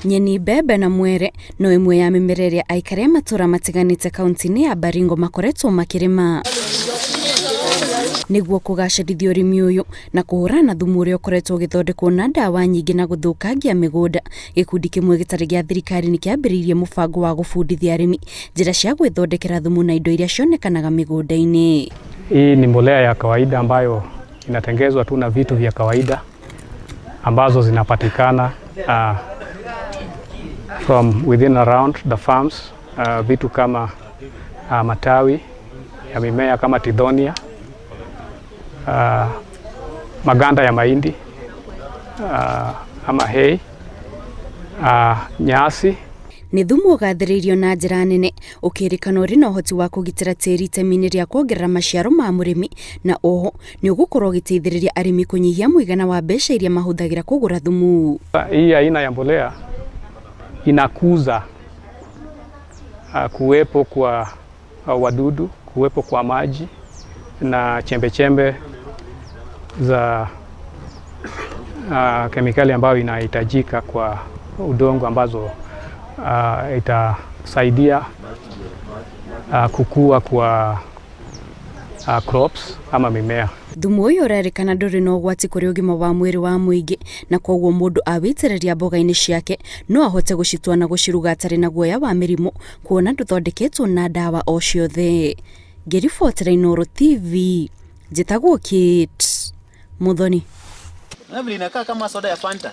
Nyeni mbembe na mwere no imwe ya mimera iria aikari matura matiganite kaunti-ini ya Baringo makoretwo makirima niguo kugacirithia urimi uyu na kuhurana thumu uria ukoretwo ugithondekwo na ndawa nyingi na guthukangia migunda. Gikundi kimwe gitari gia thirikari ni kiambiriirie mubango wa gubundithia arimi njira cia gwithondekera thumu na indo iria cionekanaga migunda-ini. Hii ni mbolea ya kawaida ambayo inatengezwa tu na vitu vya kawaida ambazo zinapatikana from within around the farms, vitu kama matawi ya mimea kama tidhonia, maganda ya mahindi ama hay, nyasi. Ni thumu ugathiriirio na njira nene ukirikana uri na uhoti wa kugitira tiri itemi-ini ria kuongerera maciaro ma murimi na oho ni ugukorwo ugiteithiriria arimi kunyihia muigana wa mbeca iria mahuthagira kugura thumu. Hii aina ya mbolea inakuza kuwepo kwa wadudu, kuwepo kwa maji na chembe-chembe za kemikali ambayo inahitajika kwa udongo ambazo itasaidia kukua kwa crops ama mimea. Thumu uyu urerikana nduri na ugwati kuri ugima wa mwiri wa muingi na koguo mundu awitiriria mboga-ini ciake no ahote gucitwa na guciruga atari na guoya wa mirimu kuona nduthondeketwo na ndawa o ciothe. Ngiribotera Inooro TV, njitagwo Kate Muthoni. Na vile inakaa kama soda ya Fanta.